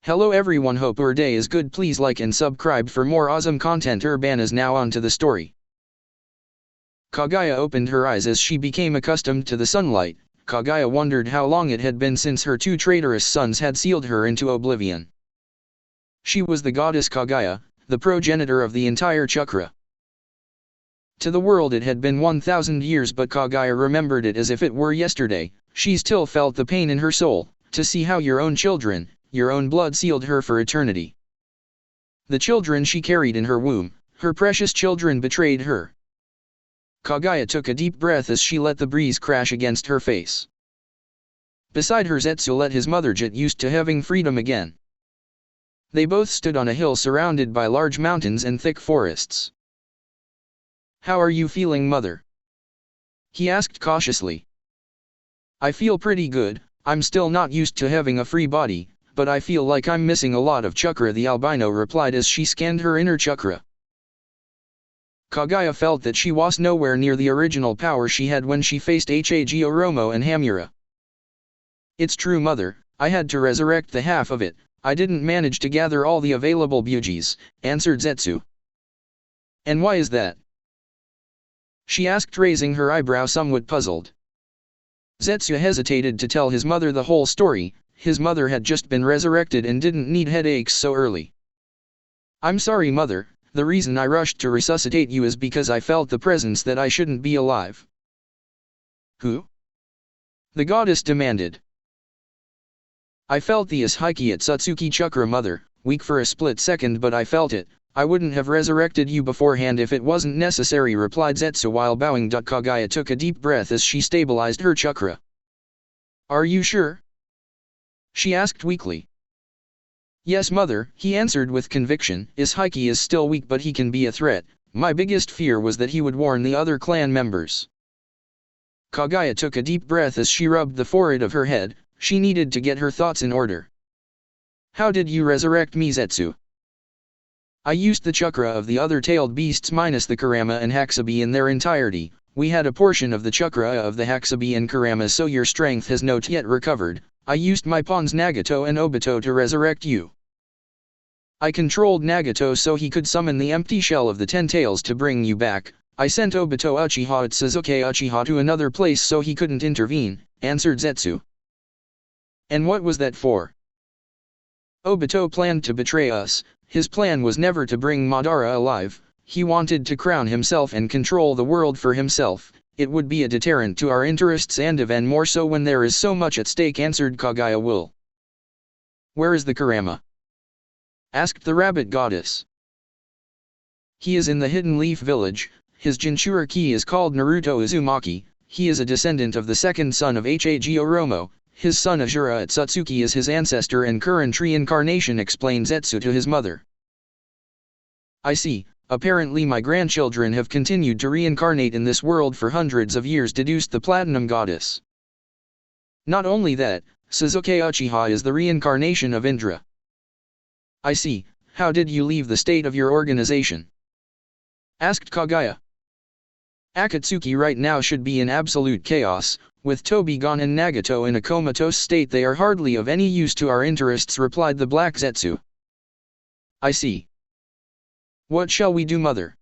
Hello everyone, hope your day is good. Please like and subscribe for more awesome content. Urban is now on to the story. Kaguya opened her eyes as she became accustomed to the sunlight. Kaguya wondered how long it had been since her two traitorous sons had sealed her into oblivion. She was the goddess Kaguya, the progenitor of the entire chakra. To the world it had been 1,000 years, but Kaguya remembered it as if it were yesterday. She still felt the pain in her soul, to see how your own children, your own blood sealed her for eternity. The children she carried in her womb, her precious children, betrayed her. Kaguya took a deep breath as she let the breeze crash against her face. Beside her, Zetsu let his mother get used to having freedom again. They both stood on a hill surrounded by large mountains and thick forests. "How are you feeling, mother?" he asked cautiously. "I feel pretty good. I'm still not used to having a free body, but I feel like I'm missing a lot of chakra," the albino replied as she scanned her inner chakra. Kaguya felt that she was nowhere near the original power she had when she faced Hag Oromo and Hamura. "It's true, mother, I had to resurrect the half of it. I didn't manage to gather all the available Bujis," answered Zetsu. "And why is that?" she asked, raising her eyebrow, somewhat puzzled. Zetsu hesitated to tell his mother the whole story. His mother had just been resurrected and didn't need headaches so early. "I'm sorry, mother, the reason I rushed to resuscitate you is because I felt the presence that I shouldn't be alive." "Who?" the goddess demanded. "I felt the Ishiki at Satsuki Chakra, mother, weak for a split second, but I felt it. I wouldn't have resurrected you beforehand if it wasn't necessary," replied Zetsu while bowing. Kaguya took a deep breath as she stabilized her chakra. "Are you sure?" she asked weakly. "Yes, mother," he answered with conviction. "Ishiki is still weak, but he can be a threat. My biggest fear was that he would warn the other clan members." Kaguya took a deep breath as she rubbed the forehead of her head. She needed to get her thoughts in order. "How did you resurrect me, Zetsu?" "I used the chakra of the other tailed beasts minus the Kurama and Hakubi in their entirety. We had a portion of the chakra of the Hakubi and Kurama, so your strength has not yet recovered. I used my pawns Nagato and Obito to resurrect you. I controlled Nagato so he could summon the empty shell of the 10 tails to bring you back. I sent Obito Uchiha at Suzuki Uchiha to another place so he couldn't intervene," answered Zetsu. "And what was that for?" "Obito planned to betray us. His plan was never to bring Madara alive. He wanted to crown himself and control the world for himself. It would be a deterrent to our interests and even more so when there is so much at stake," answered Kaguya. "Will." "Where is the Kurama?" asked the rabbit goddess. "He is in the Hidden Leaf Village. His Jinchuriki key is called Naruto Uzumaki. He is a descendant of the second son of Hag Oromo. His son Ajura at Satsuki is his ancestor and current reincarnation," explained Zetsu to his mother. "I see. Apparently my grandchildren have continued to reincarnate in this world for hundreds of years," deduced the Platinum Goddess. "Not only that, Suzuki Uchiha is the reincarnation of Indra." "I see. How did you leave the state of your organization?" asked Kaguya. "Akatsuki right now should be in absolute chaos. With Tobi gone and Nagato in a comatose state, they are hardly of any use to our interests," replied the Black Zetsu. "I see. What shall we do, mother?"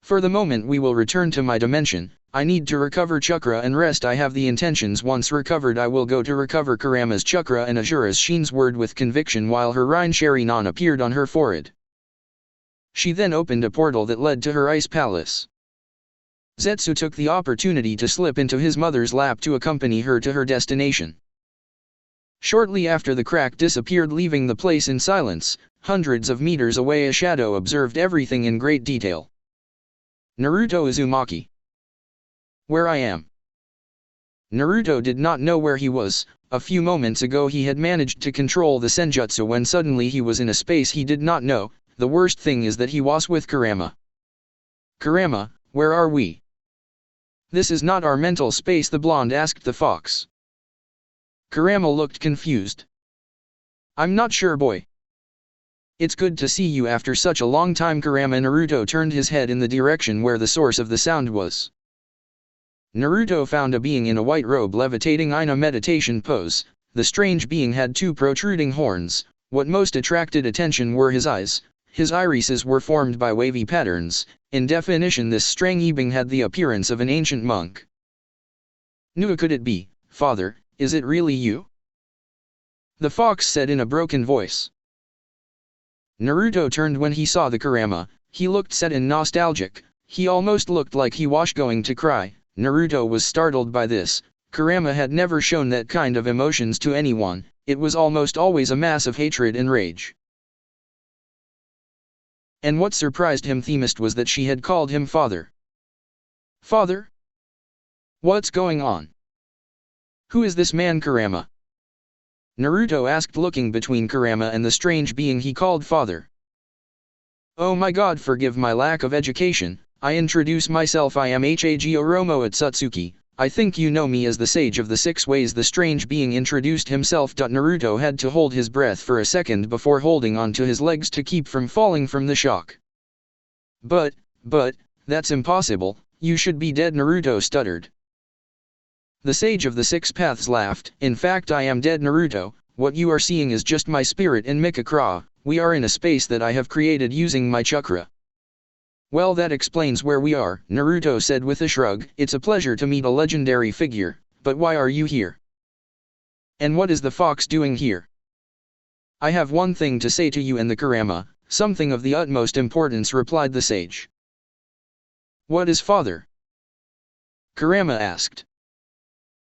"For the moment we will return to my dimension. I need to recover chakra and rest. I have the intentions. Once recovered I will go to recover Kurama's chakra and Ajura's," Shin's word with conviction while her Rinshari-nan appeared on her forehead. She then opened a portal that led to her ice palace. Zetsu took the opportunity to slip into his mother's lap to accompany her to her destination. Shortly after the crack disappeared, leaving the place in silence. Hundreds of meters away a shadow observed everything in great detail. "Naruto Uzumaki. Where I am?" Naruto did not know where he was. A few moments ago he had managed to control the senjutsu when suddenly he was in a space he did not know. The worst thing is that he was with Kurama. "Kurama, where are we?" "This is not our mental space," the blonde asked the fox. Kurama looked confused. "I'm not sure, boy. It's good to see you after such a long time." Kurama Naruto turned his head in the direction where the source of the sound was. Naruto found a being in a white robe levitating in a meditation pose. The strange being had 2 protruding horns, What most attracted attention were his eyes. His irises were formed by wavy patterns. In definition, this strange being had the appearance of an ancient monk. "Nu, could it be, father, is it really you?" the fox said in a broken voice. Naruto turned when he saw the Kurama. He looked sad and nostalgic. He almost looked like he was going to cry. Naruto was startled by this. Kurama had never shown that kind of emotions to anyone. It was almost always a mass of hatred and rage. And what surprised him the most was that she had called him father. "Father? What's going on? Who is this man Kurama?" Naruto asked, looking between Kurama and the strange being he called father. "Oh my god, forgive my lack of education. I introduce myself, I am Hage Oromo Atsutsuki. I think you know me as the Sage of the Six Ways," the strange being introduced himself. Naruto had to hold his breath for a second before holding on to his legs to keep from falling from the shock. But, that's impossible, you should be dead," Naruto stuttered. The Sage of the Six Paths laughed. "In fact, I am dead, Naruto. What you are seeing is just my spirit in Mikakura. We are in a space that I have created using my chakra." "Well, that explains where we are," Naruto said with a shrug. "It's a pleasure to meet a legendary figure, but why are you here? And what is the fox doing here?" "I have one thing to say to you and the Kurama, something of the utmost importance," replied the sage. "What is, father?" Kurama asked.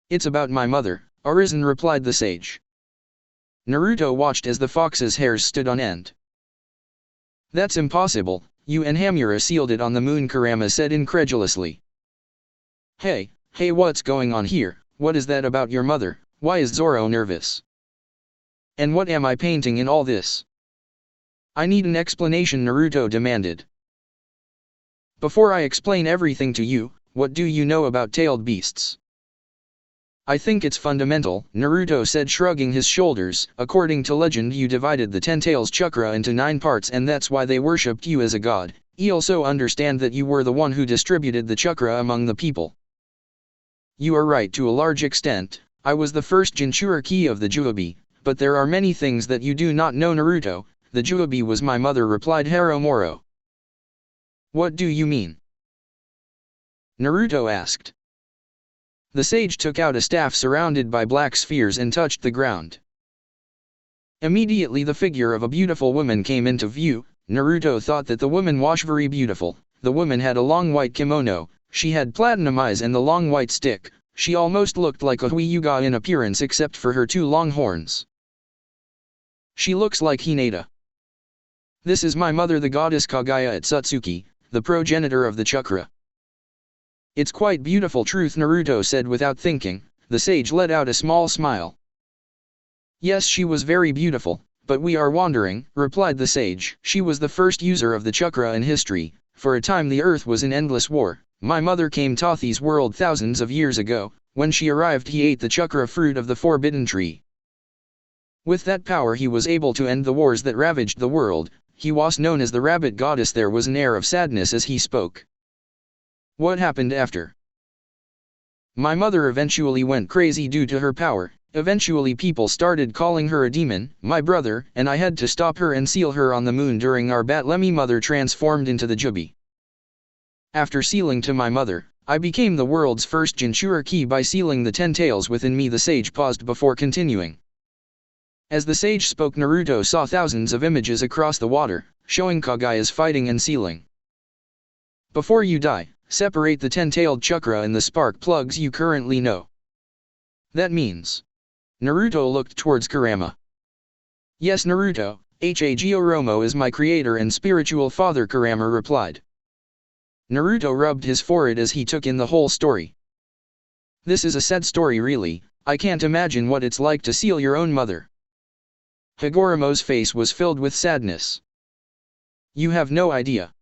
"It's about my mother, Arisen," replied the sage. Naruto watched as the fox's hairs stood on end. "That's impossible. You and Hamura sealed it on the moon," Kurama said incredulously. Hey, what's going on here? What is that about your mother? Why is Zoro nervous? And what am I painting in all this? I need an explanation, Naruto demanded. "Before I explain everything to you, what do you know about tailed beasts?" "I think it's fundamental," Naruto said, shrugging his shoulders. "According to legend, you divided the Ten Tails chakra into 9 parts, and that's why they worshipped you as a god. I also understand that you were the one who distributed the chakra among the people." "You are right to a large extent. I was the first Jinchuriki of the Juubi, but there are many things that you do not know, Naruto. The Juubi was my mother," replied Haromoro. "What do you mean?" Naruto asked. The sage took out a staff surrounded by black spheres and touched the ground. Immediately the figure of a beautiful woman came into view. Naruto thought that the woman was very beautiful. The woman had a long white kimono, she had platinum eyes and the long white stick. She almost looked like a Hyuga in appearance except for her 2 long horns. "She looks like Hinata. This is my mother, the goddess Kagaya Atsutsuki, the progenitor of the chakra." "It's quite beautiful truth," Naruto said without thinking. The sage let out a small smile. "Yes, she was very beautiful, but we are wandering," replied the sage. "She was the first user of the chakra in history. For a time the earth was in endless war. My mother came to this world thousands of years ago. When she arrived, he ate the chakra fruit of the forbidden tree. With that power he was able to end the wars that ravaged the world. He was known as the rabbit goddess." There was an air of sadness as he spoke. "What happened after?" "My mother eventually went crazy due to her power. Eventually people started calling her a demon, my brother, and I had to stop her and seal her on the moon during our battle. My mother transformed into the Juubi. After sealing to my mother, I became the world's first Jinchuriki by sealing the 10 tails within me." The sage paused before continuing. As the sage spoke, Naruto saw thousands of images across the water, showing Kagaya's fighting and sealing. "Before you die, separate the 10-tailed chakra and the spark plugs you currently know." "That means?" Naruto looked towards Kurama. "Yes, Naruto, Hage Oromo is my creator and spiritual father," Kurama replied. Naruto rubbed his forehead as he took in the whole story. "This is a sad story, really. I can't imagine what it's like to seal your own mother." Hagoromo's face was filled with sadness. "You have no idea.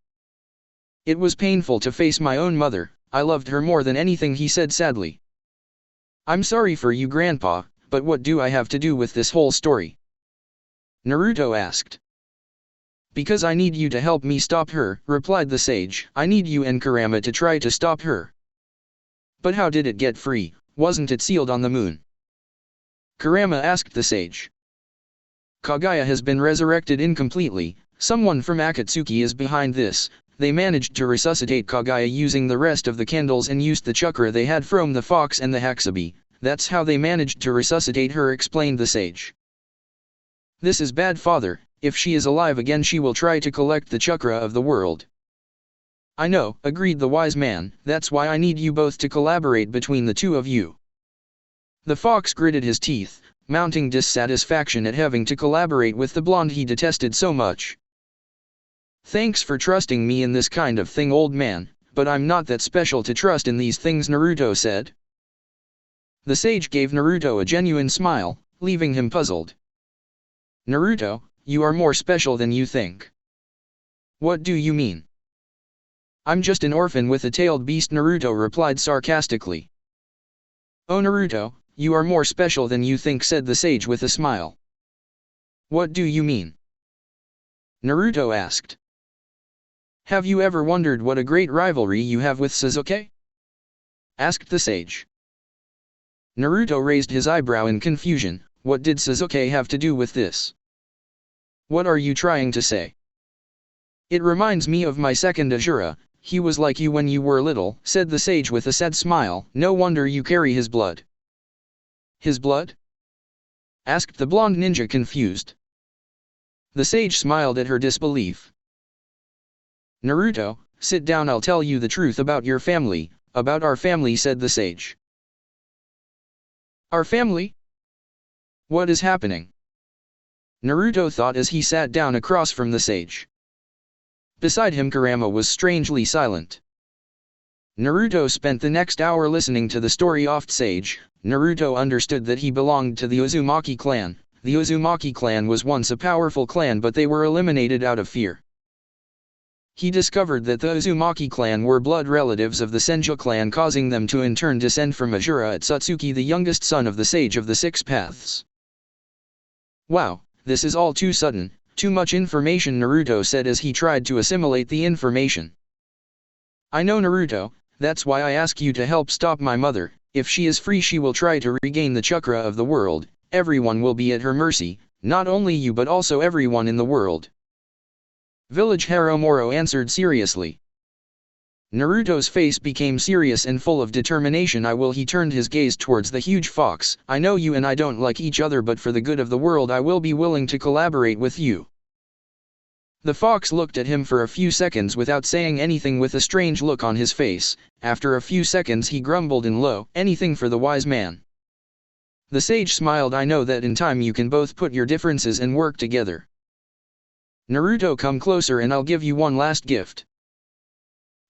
It was painful to face my own mother. I loved her more than anything," he said sadly. "I'm sorry for you, Grandpa, but what do I have to do with this whole story?" Naruto asked. "Because I need you to help me stop her," replied the sage. "I need you and Kurama to try to stop her." "But how did it get free? Wasn't it sealed on the moon?" Kurama asked the sage. Kaguya has been resurrected incompletely. Someone from Akatsuki is behind this. They managed to resuscitate Kaguya using the rest of the candles and used the chakra they had from the fox and the Haxabi. That's how they managed to resuscitate her, explained the sage. This is bad, father. If she is alive again, she will try to collect the chakra of the world. I know, agreed the wise man. That's why I need you both to collaborate between the two of you. The fox gritted his teeth, mounting dissatisfaction at having to collaborate with the blonde he detested so much. Thanks for trusting me in this kind of thing, old man, but I'm not that special to trust in these things, Naruto said. The sage gave Naruto a genuine smile, leaving him puzzled. Naruto, you are more special than you think. What do you mean? I'm just an orphan with a tailed beast, Naruto replied sarcastically. Oh Naruto, you are more special than you think, said the sage with a smile. What do you mean? Naruto asked. Have you ever wondered what a great rivalry you have with Sasuke? Asked the sage. Naruto raised his eyebrow in confusion. What did Sasuke have to do with this? What are you trying to say? It reminds me of my second Asura. He was like you when you were little, said the sage with a sad smile. No wonder you carry his blood. His blood? Asked the blonde ninja, confused. The sage smiled at her disbelief. Naruto, sit down, I'll tell you the truth about your family. About our family, said the sage. Our family? What is happening? Naruto thought as he sat down across from the sage. Beside him Kurama was strangely silent. Naruto spent the next hour listening to the story of the sage. Naruto understood that he belonged to the Uzumaki clan. The Uzumaki clan was once a powerful clan, but they were eliminated out of fear. He discovered that the Uzumaki clan were blood relatives of the Senju clan, causing them to in turn descend from Asura Atsutsuki, the youngest son of the Sage of the Six Paths. Wow, this is all too sudden, too much information, Naruto said as he tried to assimilate the information. I know, Naruto, that's why I ask you to help stop my mother. If she is free, she will try to regain the chakra of the world. Everyone will be at her mercy, not only you but also everyone in the world. Village Haromoro answered seriously. Naruto's face became serious and full of determination. I will. He turned his gaze towards the huge fox. I know you and I don't like each other, but for the good of the world I will be willing to collaborate with you. The fox looked at him for a few seconds without saying anything, with a strange look on his face. After a few seconds he grumbled in low, anything for the wise man. The sage smiled. I know that in time you can both put your differences and work together. Naruto, come closer and I'll give you one last gift.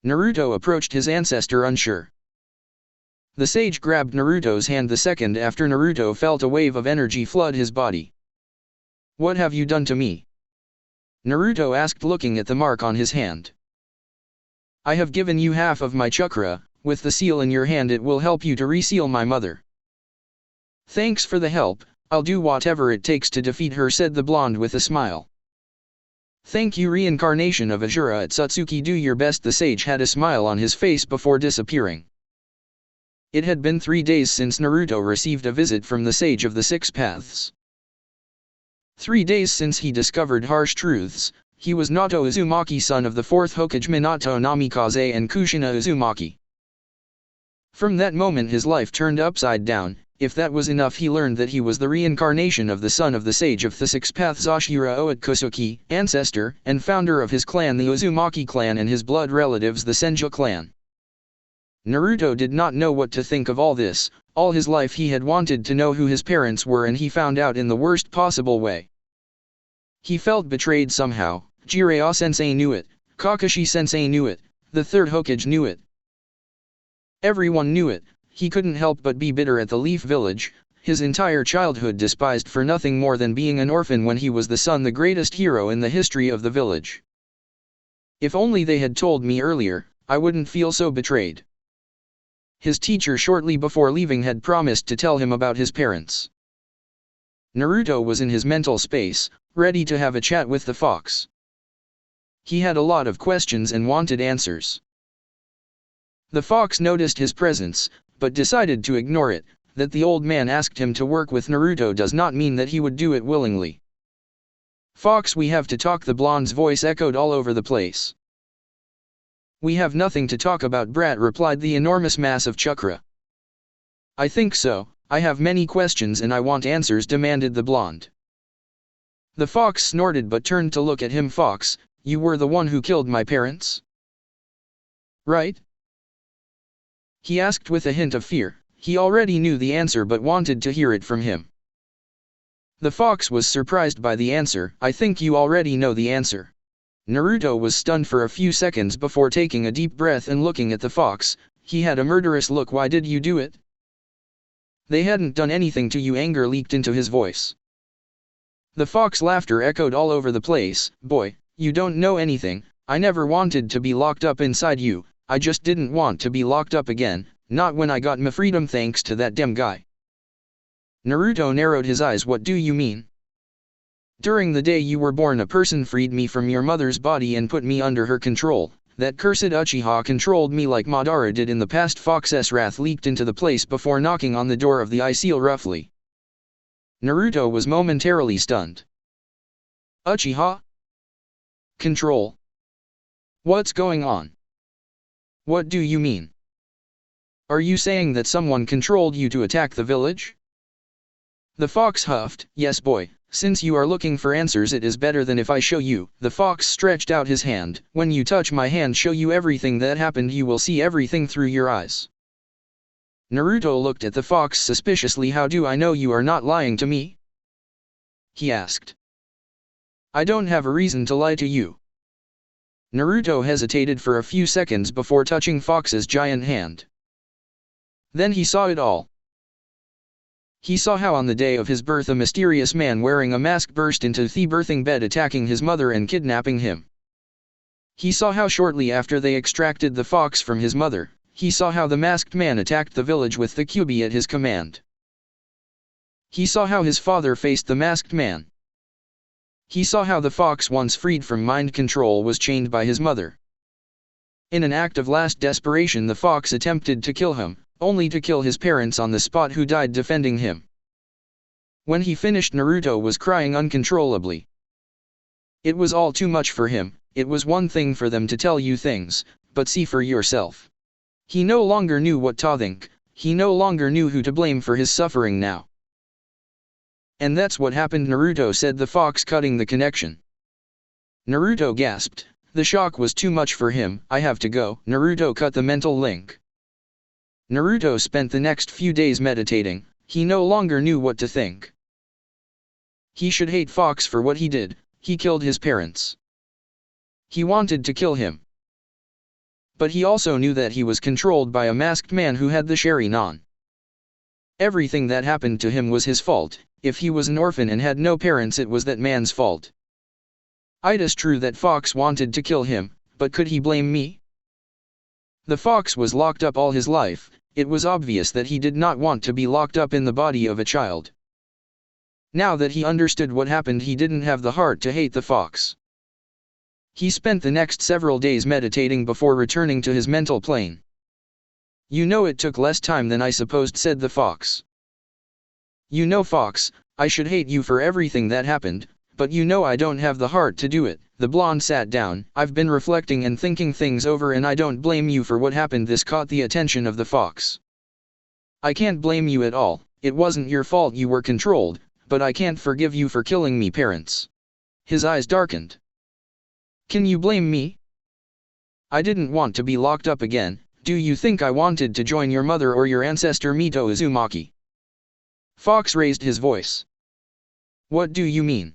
Naruto approached his ancestor unsure. The sage grabbed Naruto's hand the second after Naruto felt a wave of energy flood his body. What have you done to me? Naruto asked, looking at the mark on his hand. I have given you half of my chakra. With the seal in your hand it will help you to reseal my mother. Thanks for the help, I'll do whatever it takes to defeat her, said the blonde with a smile. Thank you, reincarnation of Asura Atsutsuki, do your best. The sage had a smile on his face before disappearing. It had been 3 days since Naruto received a visit from the Sage of the Six Paths. 3 days since he discovered harsh truths. He was Nato Uzumaki, son of the 4th Hokage Minato Namikaze and Kushina Uzumaki. From that moment his life turned upside down. If that was enough, he learned that he was the reincarnation of the son of the Sage of the Six Paths Ashura Oatkusuki, ancestor and founder of his clan, the Uzumaki clan, and his blood relatives, the Senju clan. Naruto did not know what to think of all this. All his life he had wanted to know who his parents were, and he found out in the worst possible way. He felt betrayed somehow. Jiraiya-sensei knew it, Kakashi-sensei knew it, the 3rd Hokage knew it. Everyone knew it. He couldn't help but be bitter at the Leaf Village, his entire childhood despised for nothing more than being an orphan when he was the son, the greatest hero in the history of the village. If only they had told me earlier, I wouldn't feel so betrayed. His teacher shortly before leaving had promised to tell him about his parents. Naruto was in his mental space, ready to have a chat with the fox. He had a lot of questions and wanted answers. The fox noticed his presence, but decided to ignore it. That the old man asked him to work with Naruto does not mean that he would do it willingly. Fox, we have to talk, the blonde's voice echoed all over the place. We have nothing to talk about, Brat replied the enormous mass of Chukra. I think so, I have many questions and I want answers, demanded the blonde. The fox snorted but turned to look at him. Fox, you were the one who killed my parents? Right? He asked with a hint of fear. He already knew the answer but wanted to hear it from him. The fox was surprised by the answer. I think you already know the answer. Naruto was stunned for a few seconds before taking a deep breath and looking at the fox. He had a murderous look. Why did you do it? They hadn't done anything to you, anger leaked into his voice. The fox laughter echoed all over the place. Boy, you don't know anything. I never wanted to be locked up inside you. I just didn't want to be locked up again, not when I got my freedom thanks to that damn guy. Naruto narrowed his eyes. What do you mean? During the day you were born, a person freed me from your mother's body and put me under her control. That cursed Uchiha controlled me like Madara did in the past. Fox's wrath leaked into the place before knocking on the door of the eye seal roughly. Naruto was momentarily stunned. Uchiha? Control? What's going on? What do you mean? Are you saying that someone controlled you to attack the village? The fox huffed. Yes, boy, since you are looking for answers, it is better than if I show you. The fox stretched out his hand. When you touch my hand, show you everything that happened, you will see everything through your eyes. Naruto looked at the fox suspiciously. How do I know you are not lying to me? He asked. I don't have a reason to lie to you. Naruto hesitated for a few seconds before touching Fox's giant hand. Then he saw it all. He saw how on the day of his birth a mysterious man wearing a mask burst into the birthing bed, attacking his mother and kidnapping him. He saw how shortly after they extracted the fox from his mother, he saw how the masked man attacked the village with the Kyuubi at his command. He saw how his father faced the masked man. He saw how the fox, once freed from mind control, was chained by his mother. In an act of last desperation, the fox attempted to kill him, only to kill his parents on the spot, who died defending him. When he finished, Naruto was crying uncontrollably. It was all too much for him. It was one thing for them to tell you things, but see for yourself. He no longer knew what to think. He no longer knew who to blame for his suffering now. And that's what happened, Naruto said, the fox cutting the connection. Naruto gasped. The shock was too much for him. I have to go. Naruto cut the mental link. Naruto spent the next few days meditating. He no longer knew what to think. He should hate Fox for what he did. He killed his parents. He wanted to kill him. But he also knew that he was controlled by a masked man who had the Sharingan. Everything that happened to him was his fault. If he was an orphan and had no parents, it was that man's fault. It is true that Fox wanted to kill him, but could he blame me? The fox was locked up all his life. It was obvious that he did not want to be locked up in the body of a child. Now that he understood what happened, he didn't have the heart to hate the fox. He spent the next several days meditating before returning to his mental plane. You know, it took less time than I supposed, said the fox. You know, Fox, I should hate you for everything that happened, but you know I don't have the heart to do it. The blonde sat down. I've been reflecting and thinking things over, and I don't blame you for what happened. This caught the attention of the fox. I can't blame you at all. It wasn't your fault, you were controlled, but I can't forgive you for killing me parents. His eyes darkened. Can you blame me? I didn't want to be locked up again. Do you think I wanted to join your mother or your ancestor Mito Uzumaki? Fox raised his voice. What do you mean?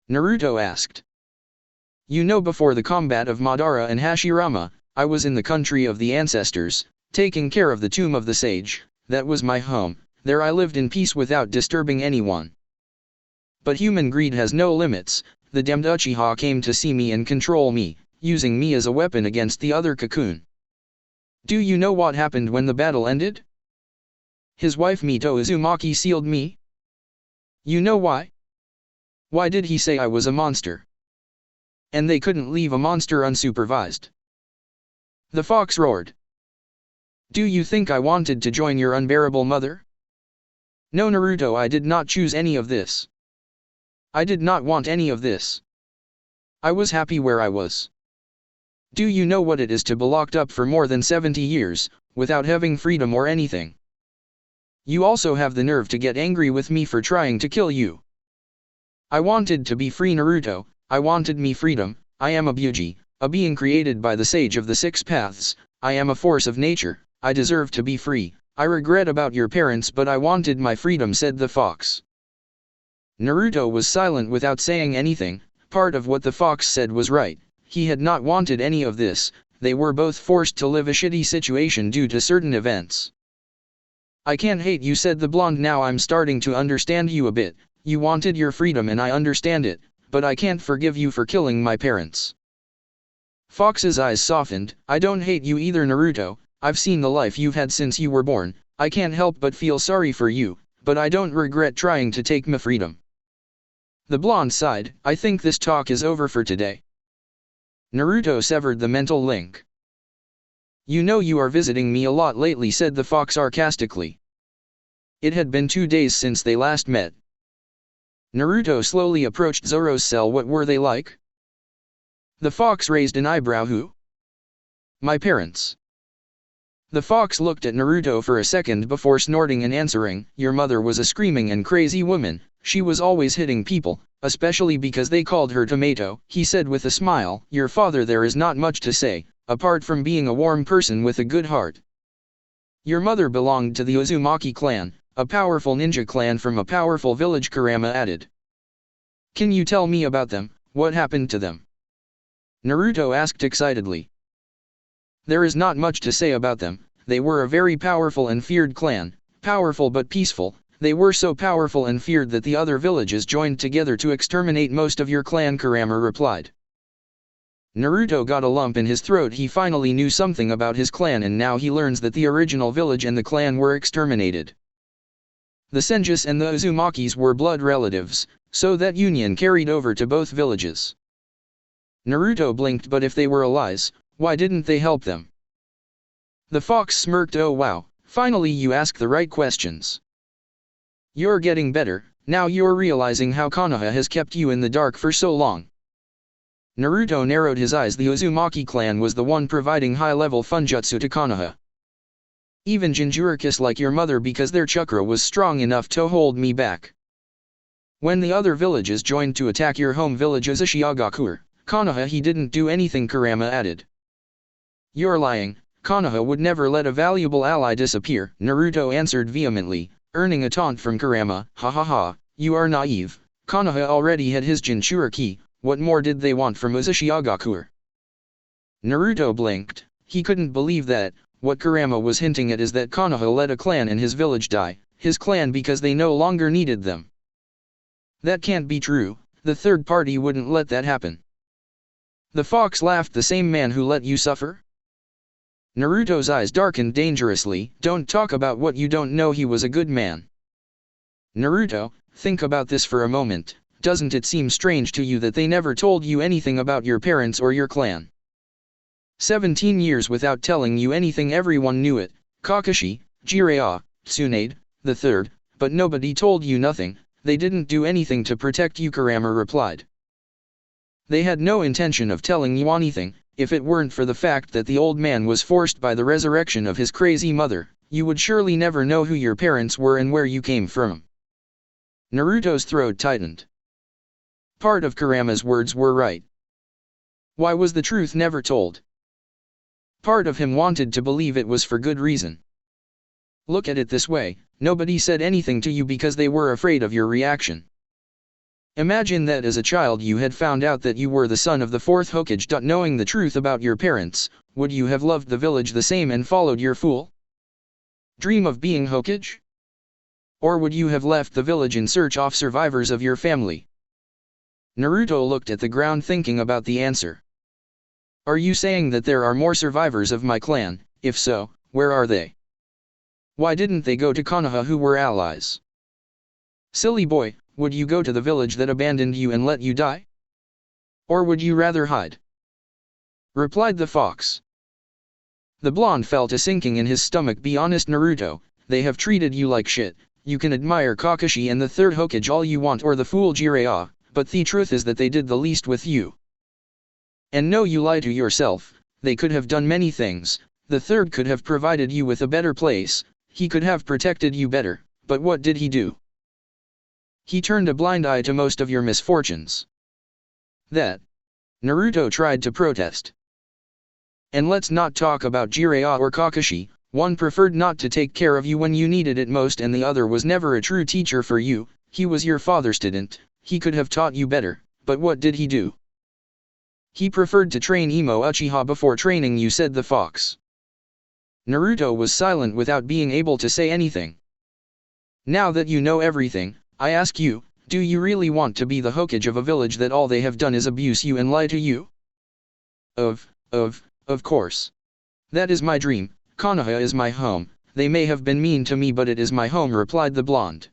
Naruto asked. You know, before the combat of Madara and Hashirama, I was in the country of the ancestors, taking care of the tomb of the sage. That was my home. There I lived in peace without disturbing anyone. But human greed has no limits. The damned Uchiha came to see me and control me, using me as a weapon against the other cocoon. Do you know what happened when the battle ended? His wife Mito Uzumaki sealed me. You know why? Why did he say I was a monster? And they couldn't leave a monster unsupervised. The fox roared. Do you think I wanted to join your unbearable mother? No, Naruto, I did not choose any of this. I did not want any of this. I was happy where I was. Do you know what it is to be locked up for more than 70 years, without having freedom or anything? You also have the nerve to get angry with me for trying to kill you. I wanted to be free, Naruto. I wanted me freedom. I am a Byuji, a being created by the sage of the six paths. I am a force of nature. I deserve to be free. I regret about your parents, but I wanted my freedom, said the fox. Naruto was silent without saying anything. Part of what the fox said was right. He had not wanted any of this. They were both forced to live a shitty situation due to certain events. I can't hate you, said the blonde. Now I'm starting to understand you a bit. You wanted your freedom and I understand it, but I can't forgive you for killing my parents. Fox's eyes softened. I don't hate you either, Naruto. I've seen the life you've had since you were born. I can't help but feel sorry for you, but I don't regret trying to take my freedom. The blonde sighed. I think this talk is over for today. Naruto severed the mental link. You know you are visiting me a lot lately, said the fox sarcastically. It had been 2 days since they last met. Naruto slowly approached Zoro's cell. What were they like? The fox raised an eyebrow. Who? My parents. The fox looked at Naruto for a second before snorting and answering, your mother was a screaming and crazy woman. She was always hitting people, especially because they called her Tomato. He said with a smile, your father, there is not much to say, apart from being a warm person with a good heart. Your mother belonged to the Uzumaki clan, a powerful ninja clan from a powerful village, Kurama added. Can you tell me about them? What happened to them? Naruto asked excitedly. There is not much to say about them. They were a very powerful and feared clan, powerful but peaceful. They were so powerful and feared that the other villages joined together to exterminate most of your clan, Kurama replied. Naruto got a lump in his throat. He finally knew something about his clan, and now he learns that the original village and the clan were exterminated. The Senjus and the Uzumakis were blood relatives, so that union carried over to both villages. Naruto blinked. But if they were allies, why didn't they help them? The fox smirked. Oh wow, finally you ask the right questions. You're getting better, now you're realizing how Konoha has kept you in the dark for so long. Naruto narrowed his eyes. The Uzumaki clan was the one providing high-level funjutsu to Konoha. Even Jinchurikis like your mother, because their chakra was strong enough to hold me back. When the other villages joined to attack your home village Uzushiagakur, Konoha, he didn't do anything, Kurama added. You're lying. Konoha would never let a valuable ally disappear, Naruto answered vehemently, earning a taunt from Kurama. Ha ha ha, you are naive. Konoha already had his Jinchuriki. What more did they want from Uzushiagakur? Naruto blinked. He couldn't believe that. What Kurama was hinting at is that Konoha let a clan in his village die, his clan, because they no longer needed them. That can't be true. The third party wouldn't let that happen. The fox laughed. The same man who let you suffer? Naruto's eyes darkened dangerously. Don't talk about what you don't know. He was a good man. Naruto, think about this for a moment. Doesn't it seem strange to you that they never told you anything about your parents or your clan? 17 years without telling you anything. Everyone knew it. Kakashi, Jiraiya, Tsunade, the third, but nobody told you nothing. They didn't do anything to protect you, Kurama replied. They had no intention of telling you anything. If it weren't for the fact that the old man was forced by the resurrection of his crazy mother, you would surely never know who your parents were and where you came from. Naruto's throat tightened. Part of Kurama's words were right. Why was the truth never told? Part of him wanted to believe it was for good reason. Look at it this way, nobody said anything to you because they were afraid of your reaction. Imagine that as a child you had found out that you were the son of the fourth Hokage. Knowing the truth about your parents, would you have loved the village the same and followed your fool dream of being Hokage? Or would you have left the village in search of survivors of your family? Naruto looked at the ground thinking about the answer. Are you saying that there are more survivors of my clan? If so, where are they? Why didn't they go to Konoha, who were allies? Silly boy, would you go to the village that abandoned you and let you die? Or would you rather hide? Replied the fox. The blonde felt a sinking in his stomach. Be honest, Naruto, they have treated you like shit. You can admire Kakashi and the third Hokage all you want, or the fool Jiraiya, but the truth is that they did the least with you. And no, you lie to yourself, they could have done many things. The third could have provided you with a better place, he could have protected you better, but what did he do? He turned a blind eye to most of your misfortunes. That. Naruto tried to protest. And let's not talk about Jiraiya or Kakashi, one preferred not to take care of you when you needed it most and the other was never a true teacher for you, he was your father's student, he could have taught you better, but what did he do? He preferred to train Emo Uchiha before training you, said the fox. Naruto was silent without being able to say anything. Now that you know everything, I ask you, do you really want to be the Hokage of a village that all they have done is abuse you and lie to you? Of course. That is my dream, Konoha is my home, they may have been mean to me but it is my home, replied the blonde.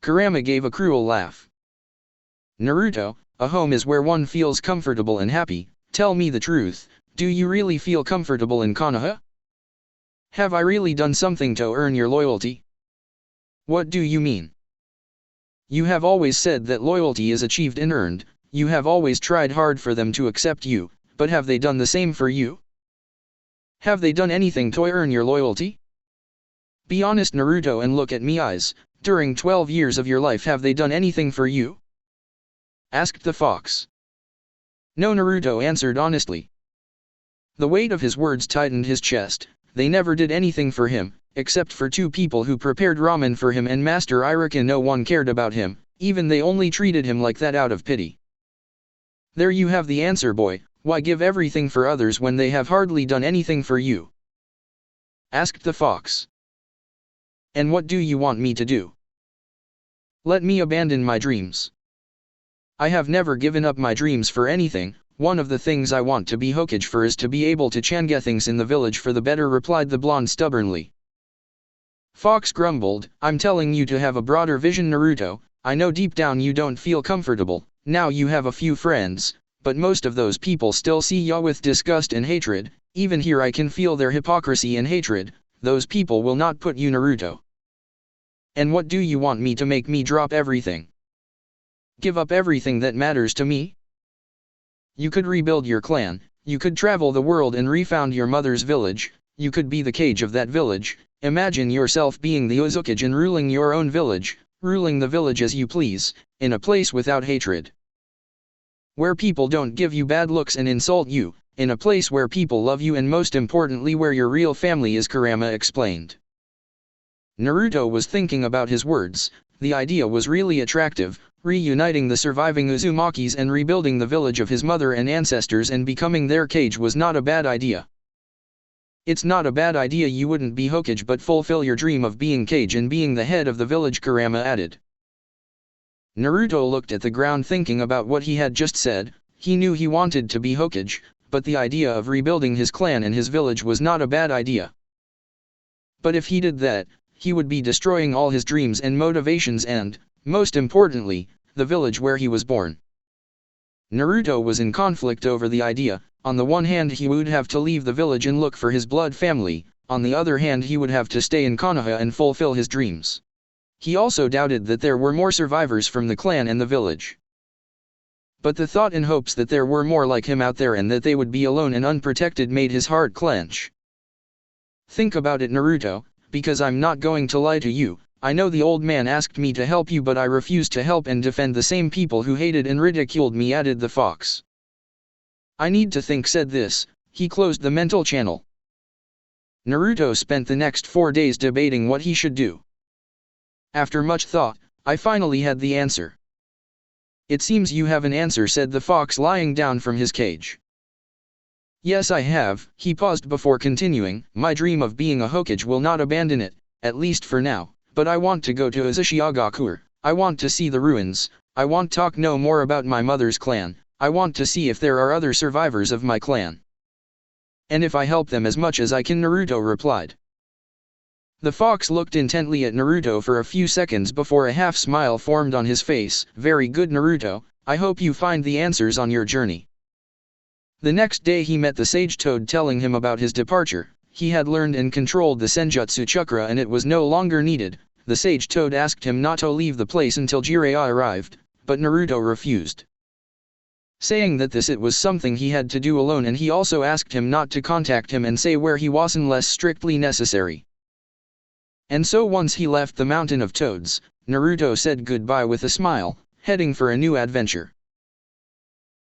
Kurama gave a cruel laugh. Naruto, a home is where one feels comfortable and happy, tell me the truth, do you really feel comfortable in Konoha? Have I really done something to earn your loyalty? What do you mean? You have always said that loyalty is achieved and earned, you have always tried hard for them to accept you, but have they done the same for you? Have they done anything to earn your loyalty? Be honest, Naruto, and look at me eyes, during 12 years of your life have they done anything for you? Asked the fox. No, Naruto answered honestly. The weight of his words tightened his chest, they never did anything for him, except for 2 people who prepared ramen for him and Master Irika. No one cared about him, even they only treated him like that out of pity. There you have the answer, boy, why give everything for others when they have hardly done anything for you? Asked the fox. And what do you want me to do? Let me abandon my dreams. I have never given up my dreams for anything, one of the things I want to be Hokage for is to be able to change things in the village for the better, replied the blonde stubbornly. Fox grumbled, I'm telling you to have a broader vision, Naruto, I know deep down you don't feel comfortable, now you have a few friends, but most of those people still see you with disgust and hatred, even here I can feel their hypocrisy and hatred, those people will not put you, Naruto. And what do you want me to make me drop everything? Give up everything that matters to me? You could rebuild your clan, you could travel the world and refound your mother's village, you could be the Kage of that village, imagine yourself being the Uzukage and ruling your own village, ruling the village as you please, in a place without hatred. Where people don't give you bad looks and insult you, in a place where people love you and most importantly where your real family is, Kurama explained. Naruto was thinking about his words, the idea was really attractive, reuniting the surviving Uzumakis and rebuilding the village of his mother and ancestors and becoming their Kage was not a bad idea. It's not a bad idea you wouldn't be Hokage but fulfill your dream of being Kage and being the head of the village, Kurama added. Naruto looked at the ground thinking about what he had just said, he knew he wanted to be Hokage, but the idea of rebuilding his clan and his village was not a bad idea. But if he did that, he would be destroying all his dreams and motivations and, most importantly, the village where he was born. Naruto was in conflict over the idea, on the one hand he would have to leave the village and look for his blood family, on the other hand he would have to stay in Konoha and fulfill his dreams. He also doubted that there were more survivors from the clan and the village. But the thought and hopes that there were more like him out there and that they would be alone and unprotected made his heart clench. Think about it, Naruto, because I'm not going to lie to you, I know the old man asked me to help you but I refused to help and defend the same people who hated and ridiculed me, added the fox. I need to think, said this, he closed the mental channel. Naruto spent the next 4 days debating what he should do. After much thought, I finally had the answer. It seems you have an answer, said the fox lying down from his cage. Yes, I have, he paused before continuing, my dream of being a Hokage will not abandon it, at least for now, but I want to go to Uzushiagakur, I want to see the ruins, I want to talk no more about my mother's clan, I want to see if there are other survivors of my clan. And if I help them as much as I can, Naruto replied. The fox looked intently at Naruto for a few seconds before a half smile formed on his face. Very good, Naruto, I hope you find the answers on your journey. The next day he met the Sage Toad telling him about his departure. He had learned and controlled the Senjutsu Chakra and it was no longer needed. The Sage Toad asked him not to leave the place until Jiraiya arrived, but Naruto refused, saying that it was something he had to do alone, and he also asked him not to contact him and say where he was unless strictly necessary. And so once he left the Mountain of Toads, Naruto said goodbye with a smile, heading for a new adventure.